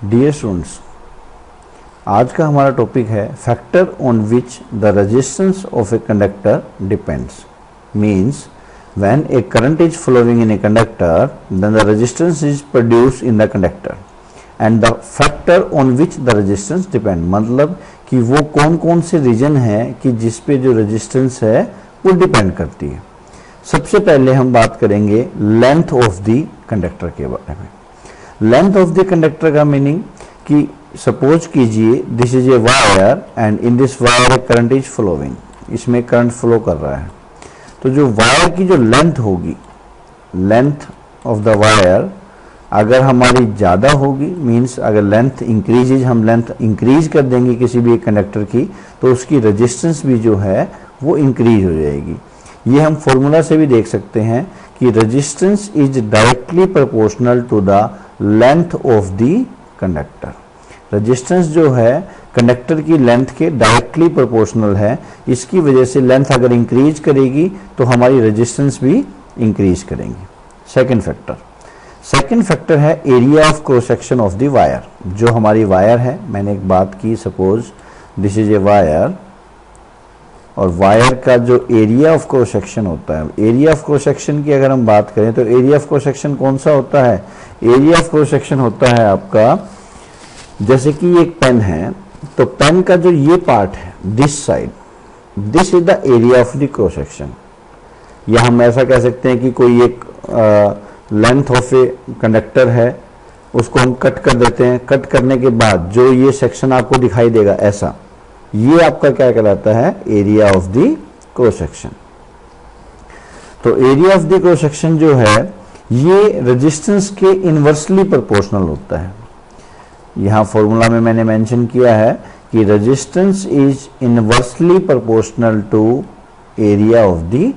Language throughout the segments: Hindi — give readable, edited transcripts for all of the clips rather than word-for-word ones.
डियर स्टूडेंट्स, आज का हमारा टॉपिक है factor on which the resistance of a conductor depends. Means when a current is flowing in a conductor then the resistance is produced in the conductor and the factor on which the resistance depend, मतलब कि वो कौन कौन से रीजन है कि जिस पे जो रेजिस्टेंस है वो डिपेंड करती है। सबसे पहले हम बात करेंगे लेंथ ऑफ द कंडक्टर के बारे में। लेंथ ऑफ द कंडक्टर का मीनिंग कि सपोज कीजिए this is a wire and in this wire current is flowing, इसमें करंट फ्लो कर रहा है, तो जो वायर की जो लेंथ होगी, लेंथ ऑफ द वायर अगर हमारी ज़्यादा होगी, मीन्स अगर लेंथ इंक्रीजेज, हम लेंथ इंक्रीज कर देंगे किसी भी एक कंडक्टर की, तो उसकी रेजिस्टेंस भी जो है वो इंक्रीज हो जाएगी। ये हम फॉर्मूला से भी देख सकते हैं कि resistance is directly proportional to the length of the conductor. Resistance जो है कंडक्टर की लेंथ के डायरेक्टली प्रोपोर्शनल है। इसकी वजह से लेंथ अगर इंक्रीज करेगी तो हमारी रेजिस्टेंस भी इंक्रीज करेंगी। सेकंड फैक्टर है area of cross section of the wire. जो हमारी वायर है, मैंने एक बात की, suppose this is a wire, और वायर का जो एरिया ऑफ क्रॉस सेक्शन होता है, एरिया ऑफ क्रॉस सेक्शन की अगर हम बात करें तो एरिया ऑफ क्रॉस सेक्शन कौन सा होता है? एरिया ऑफ क्रॉस सेक्शन होता है आपका, जैसे कि एक पेन है, तो पेन का जो ये पार्ट है, this side, this is the area of the cross section. या हम ऐसा कह सकते हैं कि कोई एक लेंथ ऑफ ए कंडक्टर है, उसको हम कट कर देते हैं, कट करने के बाद जो ये सेक्शन आपको दिखाई देगा ऐसा, ये आपका क्या कहलाता है? Area of the cross section. तो area of the cross section जो है ये रेजिस्टेंस के इनवर्सली प्रोपोर्शनल होता है। यहां फॉर्मूला में मैंने मेंशन किया है कि resistance is inversely proportional to area of the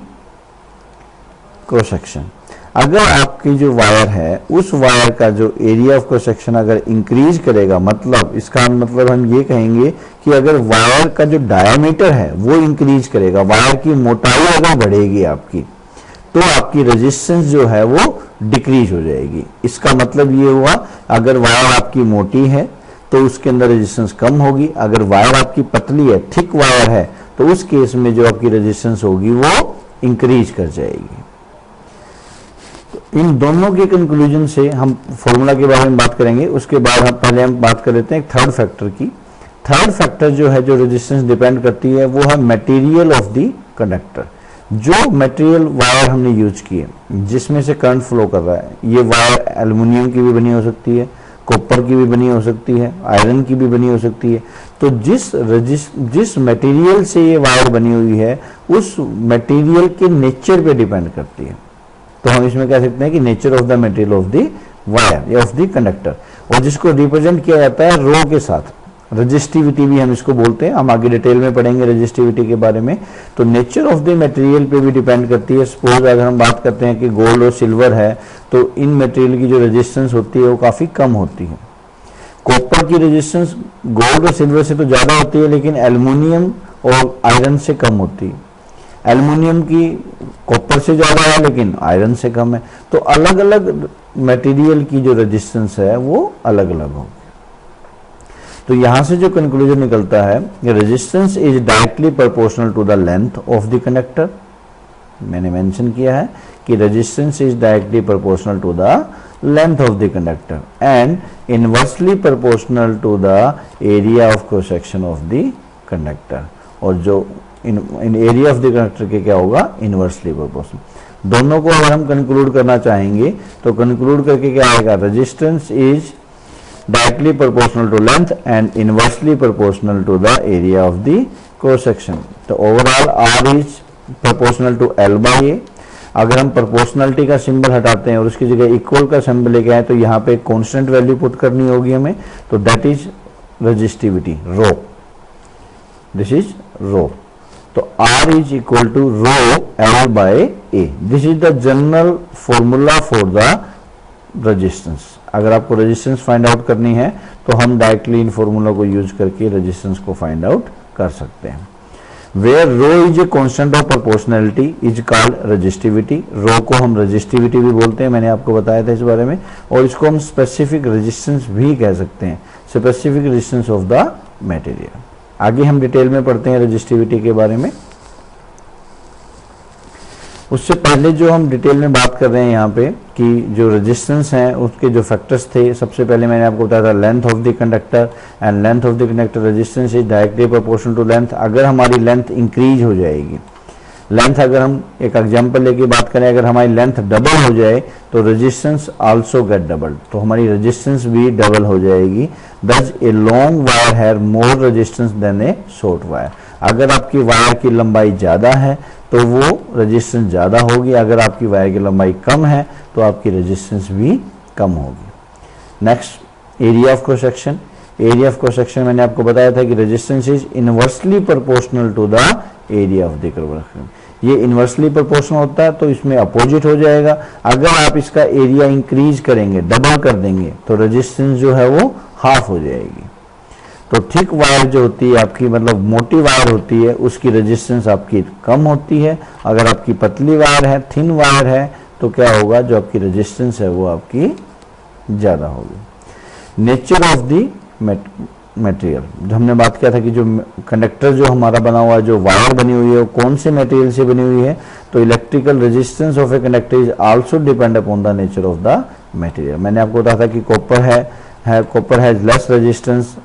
cross section. अगर आपकी जो वायर है उस वायर का जो एरिया ऑफ क्रॉस सेक्शन अगर इंक्रीज करेगा, मतलब इसका मतलब हम ये कहेंगे कि अगर वायर का जो डायामीटर है वो इंक्रीज करेगा, वायर की मोटाई अगर बढ़ेगी आपकी, तो आपकी रेजिस्टेंस जो है वो डिक्रीज हो जाएगी। इसका मतलब ये हुआ अगर वायर आपकी मोटी है तो उसके अंदर रेजिस्टेंस कम होगी, अगर वायर आपकी पतली है, थिक वायर है, तो उस केस में जो आपकी रेजिस्टेंस होगी वो इंक्रीज कर जाएगी। इन दोनों के कंक्लूजन से हम फॉर्मूला के बारे में बात करेंगे। उसके बाद पहले हम बात कर लेते हैं थर्ड फैक्टर की। थर्ड फैक्टर जो है जो रेजिस्टेंस डिपेंड करती है वो है मटेरियल ऑफ द कंडक्टर। जो मटेरियल वायर हमने यूज की है जिसमें से करंट फ्लो कर रहा है, ये वायर एल्युमिनियम की भी बनी हो सकती है, कॉपर की भी बनी हो सकती है, आयरन की भी बनी हो सकती है। तो जिस मटेरियल से ये वायर बनी हुई है उस मटेरियल के नेचर पे डिपेंड करती है। तो हम इसमें कह सकते हैं कि nature of the material of the wire या ऑफ द कंडक्टर, और जिसको रिप्रेजेंट किया जाता है रो के साथ। रेजिस्टिविटी भी हम इसको बोलते हैं, हम आगे डिटेल में पढ़ेंगे रेजिस्टिविटी के बारे में। तो नेचर ऑफ द मटेरियल पे भी डिपेंड करती है। सपोज अगर हम बात करते हैं कि गोल्ड और सिल्वर है तो इन मटेरियल की जो रेजिस्टेंस होती है वो काफी कम होती है। कॉपर की रेजिस्टेंस गोल्ड और सिल्वर से तो ज्यादा होती है, लेकिन एल्युमिनियम और आयरन से कम होती है। एल्युमिनियम की कॉपर से ज्यादा है लेकिन आयरन से कम है। तो अलग अलग मटेरियल की जो रेजिस्टेंस है वो अलग अलग होगी। तो यहां से जो कंक्लूजन निकलता है, resistance is directly proportional to the length of the conductor. मैंने मेंशन किया है कि resistance is directly proportional to the length of the conductor and inversely proportional to the area of cross section of the conductor. और जो इन एरिया ऑफ द कंडक्टर के क्या होगा? Inversely proportional. दोनों को अगर हम कंक्लूड करना चाहेंगे तो कंक्लूड करके क्या आएगा? Resistance is directly proportional to length and inversely proportional to the area of the cross section. तो overall R is proportional to L by A. अगर हम प्रोपोर्शनलिटी का सिंबल हटाते हैं और उसकी जगह इक्वल का सिंबल लेके आए तो यहाँ पे कॉन्स्टेंट वैल्यू पुट करनी होगी हमें, तो that is resistivity, rho. This is rho. तो R is equal to rho L by A. This is the general formula for the resistance. अगर आपको रेजिस्टेंस फाइंड आउट करनी है तो हम डायरेक्टली इन फॉर्मूला को यूज करके रेजिस्टेंस को फाइंड आउट कर सकते हैं। Where rho is a constant of proportionality is called resistivity. Rho को हम रेजिस्टिविटी भी बोलते हैं, मैंने आपको बताया था इस बारे में, और इसको हम स्पेसिफिक रेजिस्टेंस भी कह सकते हैं, specific resistance of the material. आगे हम डिटेल में पढ़ते हैं रेजिस्टिविटी के बारे में। उससे पहले जो हम डिटेल में बात कर रहे हैं यहाँ पे कि जो रेजिस्टेंस हैं उसके जो फैक्टर्स थे, सबसे पहले मैंने आपको बताया था length of the conductor, and length of the conductor resistance is directly proportional to length. अगर हमारी लेंथ इंक्रीज हो जाएगी, लेंथ अगर हम एक एग्जांपल लेके बात करें, अगर हमारी लेंथ डबल हो जाए तो रेजिस्टेंस आल्सो गेट डबल, तो हमारी रेजिस्टेंस भी डबल हो जाएगी। Thus a long wire have more resistance than a short wire. अगर आपकी वायर की लंबाई ज़्यादा है तो वो रेजिस्टेंस ज़्यादा होगी, अगर आपकी वायर की लंबाई कम है तो आपकी रेजिस्टेंस भी कम होगी। Next, area of cross section. Area of cross section मैंने आपको बताया था कि resistance is inversely proportional to the area of the curve. ये इनवर्सली प्रोपोर्शनल होता है तो इसमें अपोजिट हो जाएगा। अगर आप इसका एरिया इंक्रीज करेंगे, डबल कर देंगे, तो रेजिस्टेंस जो है वो हाफ हो जाएगी। तो थिक वायर जो होती है आपकी, मतलब मोटी वायर होती है, उसकी रेजिस्टेंस आपकी कम होती है। अगर आपकी पतली वायर है, थिन वायर है, तो क्या होगा, जो आपकी रेजिस्टेंस है वो आपकी ज़्यादा होगी। नेचर ऑफ द मटेरियल, जो हमने बात किया था कि जो कंडक्टर जो हमारा बना हुआ है, जो वायर बनी हुई है, वो कौन से मटेरियल से बनी हुई है, तो electrical resistance of a conductor is also depend upon the nature of the material. मैंने आपको बताया था कि copper has less resistance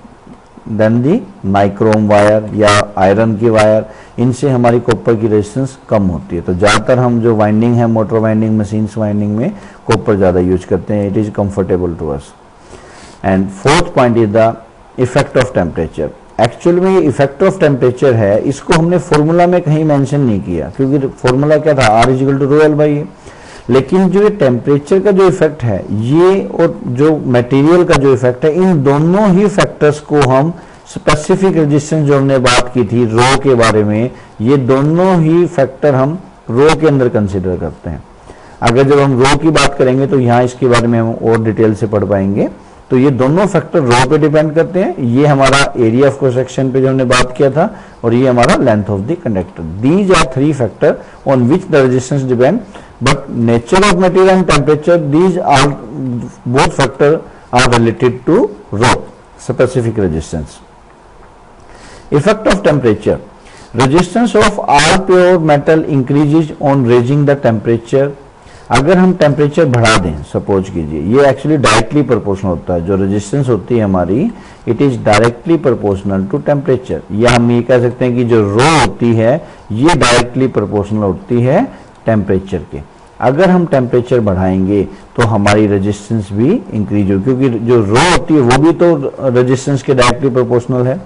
than the nichrome wire या आयरन की वायर, इनसे हमारी कॉपर की रेजिस्टेंस कम होती है। तो ज़्यादातर हम जो वाइंडिंग है, मोटर वाइंडिंग, मशीन्स वाइंडिंग में कॉपर ज़्यादा यूज करते हैं। It is comfortable to us. And fourth point is the effect of temperature. Actual में ये इफेक्ट ऑफ टेम्परेचर है, इसको हमने फॉर्मूला में कहीं मेंशन नहीं किया, क्योंकि फॉर्मूला क्या था, R equal to rho L by A. लेकिन जो ये टेम्परेचर का जो इफेक्ट है, ये और जो मटेरियल का जो इफेक्ट है, इन दोनों ही फैक्टर्स को हम स्पेसिफिक रेजिस्टेंस जो हमने बात की थी रो के बारे में, ये दोनों ही फैक्टर हम रो के अंदर कंसिडर करते हैं। अगर जब हम रो की बात करेंगे तो यहाँ इसके बारे में हम और डिटेल से पढ़ पाएंगे। तो ये दोनों फैक्टर रो पे डिपेंड करते हैं। ये हमारा एरिया ऑफ क्रॉस सेक्शन पे जो हमने बात किया था, और ये हमारा length of the conductor. These are three factor on which the resistance depend, but nature of material and temperature, these are both factor are related to rho specific resistance. Effect of temperature, resistance of all pure metal increases on raising the temperature. अगर हम टेम्परेचर बढ़ा दें, सपोज कीजिए, ये एक्चुअली डायरेक्टली प्रोपोर्शनल होता है, जो रेजिस्टेंस होती है हमारी, it is directly proportional to temperature. या हम ये कह सकते हैं कि जो रो होती है ये डायरेक्टली प्रोपोर्शनल होती है टेम्परेचर के। अगर हम टेम्परेचर बढ़ाएंगे तो हमारी रेजिस्टेंस भी इंक्रीज होगी, क्योंकि जो रो होती है वो भी तो रेजिस्टेंस के डायरेक्टली प्रोपोर्शनल है।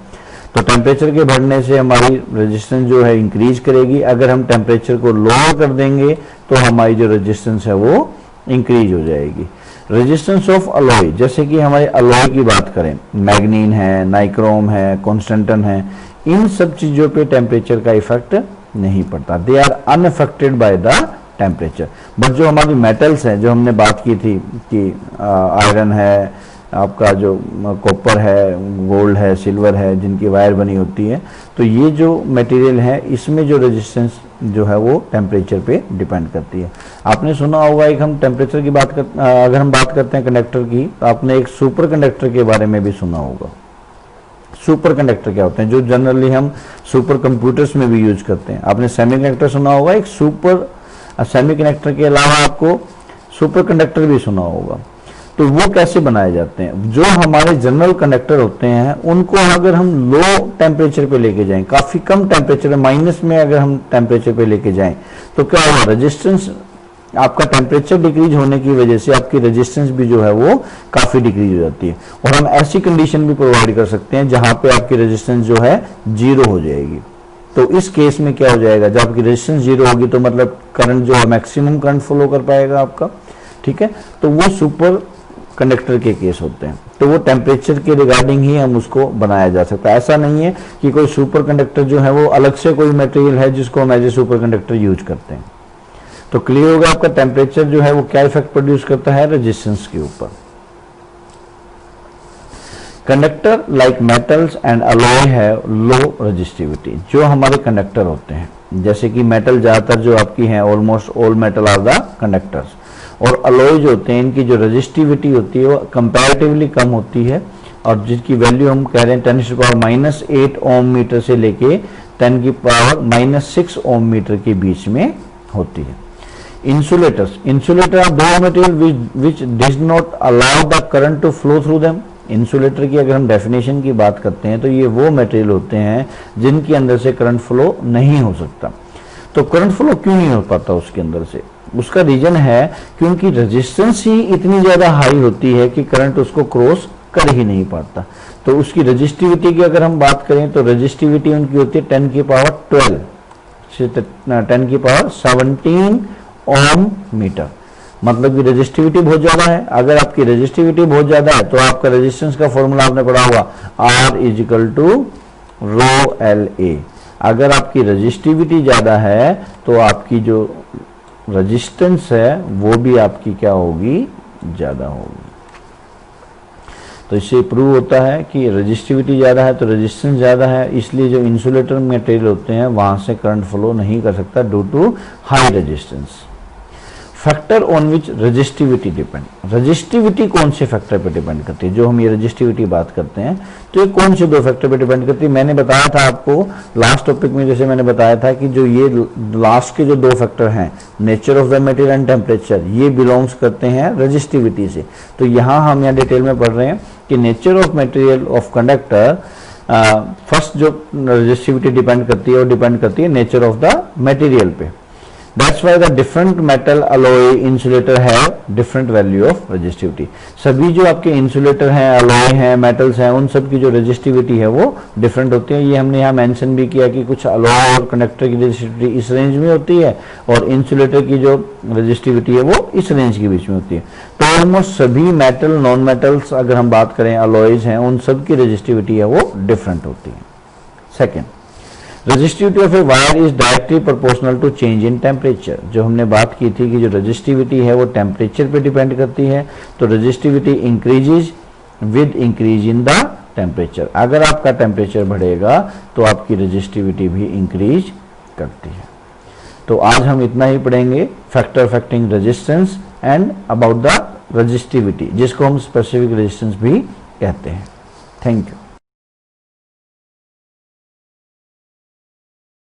तो टेम्परेचर के बढ़ने से हमारी रेजिस्टेंस जो है इंक्रीज करेगी। अगर हम टेम्परेचर को लोअर कर देंगे तो हमारी जो रेजिस्टेंस है वो इंक्रीज हो जाएगी। रेजिस्टेंस ऑफ अलॉय, जैसे कि हमारे अलॉय की बात करें, मैग्नीन है, नाइक्रोम है, कॉन्स्टेंटन है, इन सब चीजों पे टेम्परेचर का इफेक्ट नहीं पड़ता। They are unaffected by the temperature. But जो हमारी मेटल्स हैं, जो हमने बात की थी कि आयरन है, आपका जो कॉपर है, गोल्ड है, सिल्वर है, जिनकी वायर बनी होती है, तो ये जो मटेरियल है इसमें जो रेजिस्टेंस जो है वो टेम्परेचर पे डिपेंड करती है। आपने सुना होगा, एक हम टेम्परेचर की बात कर, अगर हम बात करते हैं कंडक्टर की, तो आपने एक सुपर कंडक्टर के बारे में भी सुना होगा। सुपर कंडक्टर क्या होते हैं, जो जनरली हम सुपर कंप्यूटर्स में भी यूज करते हैं। आपने सेमीकंडक्टर सुना होगा, एक सुपर सेमीकंडक्टर के अलावा आपको सुपर कंडक्टर भी सुना होगा। तो वो कैसे बनाए जाते हैं, जो हमारे जनरल कंडक्टर होते हैं उनको अगर हम लो टेम्परेचर पे लेके जाएं, काफी कम टेम्परेचर, माइनस में अगर हम टेम्परेचर पे लेके जाएं, तो क्या होगा, रेजिस्टेंस, आपका टेम्परेचर डिक्रीज होने की वजह से आपकी रेजिस्टेंस भी जो है वो काफी डिक्रीज हो जाती है। और हम ऐसी कंडीशन भी प्रोवाइड कर सकते हैं जहां पे आपकी रेजिस्टेंस जो है जीरो हो जाएगी। तो इस केस में क्या हो जाएगा, जब आपकी रेजिस्टेंस जीरो होगी तो मतलब करंट जो है मैक्सिमम करंट फ्लो कर पाएगा आपका, ठीक है। तो वो सुपर कंडक्टर के केस होते हैं। तो वो टेम्परेचर के रिगार्डिंग ही हम उसको बनाया जा सकता है। ऐसा नहीं है कि कोई सुपर कंडक्टर जो है वो अलग से कोई मटेरियल है जिसको हम as a superconductor use करते हैं। तो क्लियर होगा आपका, टेम्परेचर जो है वो क्या इफेक्ट प्रोड्यूस करता है, रेजिस्टेंस के ऊपर। Conductor like metals and alloy है लो रेजिस्टिविटी। जो हमारे कंडक्टर होते हैं, जैसे कि मेटल ज्यादातर जो आपकी हैं, almost all metal are the conductors, और अलॉय जो होते हैं इनकी जो रेजिस्टिविटी होती है वो कंपैरेटिवली कम होती है, और जिसकी वैल्यू हम कह रहे हैं 10⁻⁻8 ओम मीटर से लेके 10⁻⁻6 ओम मीटर के बीच में होती है। Insulator are the material which does not allow the current to flow through them. Insulator की अगर हम डेफिनेशन की बात करते हैं तो ये वो मटेरियल होते हैं जिनके अंदर से करंट फ्लो नहीं हो सकता। तो करंट फ्लो क्यों नहीं हो पाता उसके अंदर से? उसका रीजन है क्योंकि रेजिस्टेंस ही इतनी ज्यादा हाई होती है कि करंट उसको क्रॉस कर ही नहीं पाता। तो उसकी रेजिस्टिविटी की अगर हम बात करें तो रेजिस्टिविटी उनकी होती है 10⁻12 से 10⁻17 ओम मीटर। मतलब कि रेजिस्टिविटी बहुत ज्यादा है। अगर आपकी रेजिस्टिविटी बहुत ज्यादा है तो आपका रेजिस्टेंस का फॉर्मूला आपने पढ़ा होगा R=ρLA। अगर आपकी रेजिस्टिविटी ज्यादा है तो आपकी जो रेजिस्टेंस है वो भी आपकी क्या होगी? ज्यादा होगी। तो इससे प्रूव होता है कि रेजिस्टिविटी ज्यादा है तो रेजिस्टेंस ज्यादा है, इसलिए जो इंसुलेटर मटेरियल होते हैं वहां से करंट फ्लो नहीं कर सकता due to high resistance. Factor on which resistivity depend. Resistivity कौन से फैक्टर पे डिपेंड करती है? जो हम ये रेजिस्टिविटी बात करते हैं तो ये कौन से दो फैक्टर पे डिपेंड करती है? मैंने बताया था आपको लास्ट टॉपिक में, जैसे मैंने बताया था कि जो ये लास्ट के जो दो फैक्टर हैं, nature of the material and temperature, ये बिलोंग्स करते हैं रेजिस्टिविटी से। तो यहाँ हम यहाँ डिटेल में पढ़ रहे हैं कि nature of material of conductor, first जो रेजिस्टिविटी डिपेंड करती है वो डिपेंड करती है नेचर ऑफ द मटेरियल पे। That's why the different metal alloy insulator have different value of resistivity। सभी जो आपके इंसुलेटर हैं, alloy हैं, metals हैं, उन सब की जो रेजिस्टिविटी है वो डिफरेंट होती है। ये हमने यहाँ मेंशन भी किया कि कुछ alloy और कंडक्टर की रेजिस्टिविटी इस रेंज में होती है और इंसुलेटर की जो रेजिस्टिविटी है वो इस रेंज के बीच में होती है। तो ऑलमोस्ट सभी मेटल, नॉन मेटल्स अगर हम बात करें, अलॉयज हैं, उन सब की रेजिस्टिविटी है वो डिफरेंट होती है। Second, resistivity of a wire is directly proportional to change in temperature. जो हमने बात की थी कि जो रेजिस्टिविटी है वो टेम्परेचर पे डिपेंड करती है, तो resistivity increases with increase in the temperature. अगर आपका टेम्परेचर बढ़ेगा तो आपकी रेजिस्टिविटी भी इंक्रीज करती है। तो आज हम इतना ही पढ़ेंगे, factor affecting resistance and about the resistivity, जिसको हम स्पेसिफिक रेजिस्टेंस भी कहते हैं। Thank you.